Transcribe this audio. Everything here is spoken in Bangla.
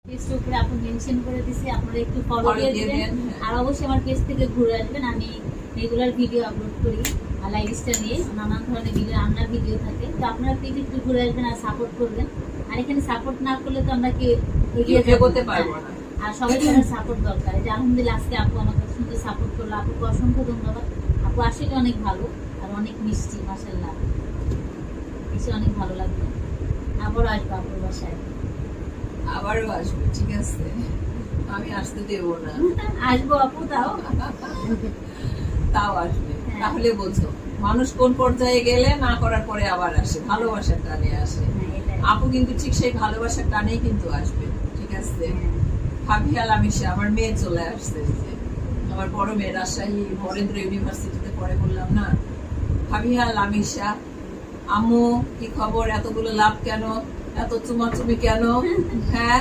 পেজের উপরে আপু মেনশন করে দিছি, আপনারা একটু ফলো দিয়ে দিবেন। আর অবশ্যই আমার পেজ থেকে ঘুরে আসবেন, আমি রেগুলার ভিডিও আপলোড করি আর লাইফস্টাইল নিয়ে নানান ধরনের ভিডিও, রান্নার ভিডিও থাকে। তো আপনারা প্লিজ একটু ঘুরে আসবেন আর সাপোর্ট করবেন। আর এখানে সাপোর্ট না করলে তো আমরা কি এগিয়ে করতে পারবো না। আর সবাই সবার সাপোর্ট দরকার। যে আলহামদুলিল্লাহ আজকে আপু আমাকে সুন্দর সাপোর্ট করলো, আপুকে অসংখ্য ধন্যবাদ। আপু আসলে অনেক ভালো আর অনেক মিষ্টি, মাশাআল্লাহ এসে অনেক ভালো লাগলো। আবারও আসবো আপুর বাসায়। আবারও আসবে, ঠিক আছে, আমি আসতে দেবো না। আসবো আপু, তাও আসবে। তাহলে বোঝো মানুষ কোন পর্যায়ে গেলে না করার পরে আবার আসে, ভালোবাসার টানে আসে। আপু কিন্তু ঠিক সেই ভালোবাসার টানেই কিন্তু আসবে, ঠিক আছে। ফাবিহা লামিশা আমার মেয়ে চলে আসছে, আমার বড় মেয়ে রাজশাহী বরেন্দ্র ইউনিভার্সিটিতে পড়ে, বললাম না। ফাবিহা লামিশা, আম্মু কি খবর, এতগুলো লাভ কেন, এত চুমাচুমি কেন, হ্যাঁ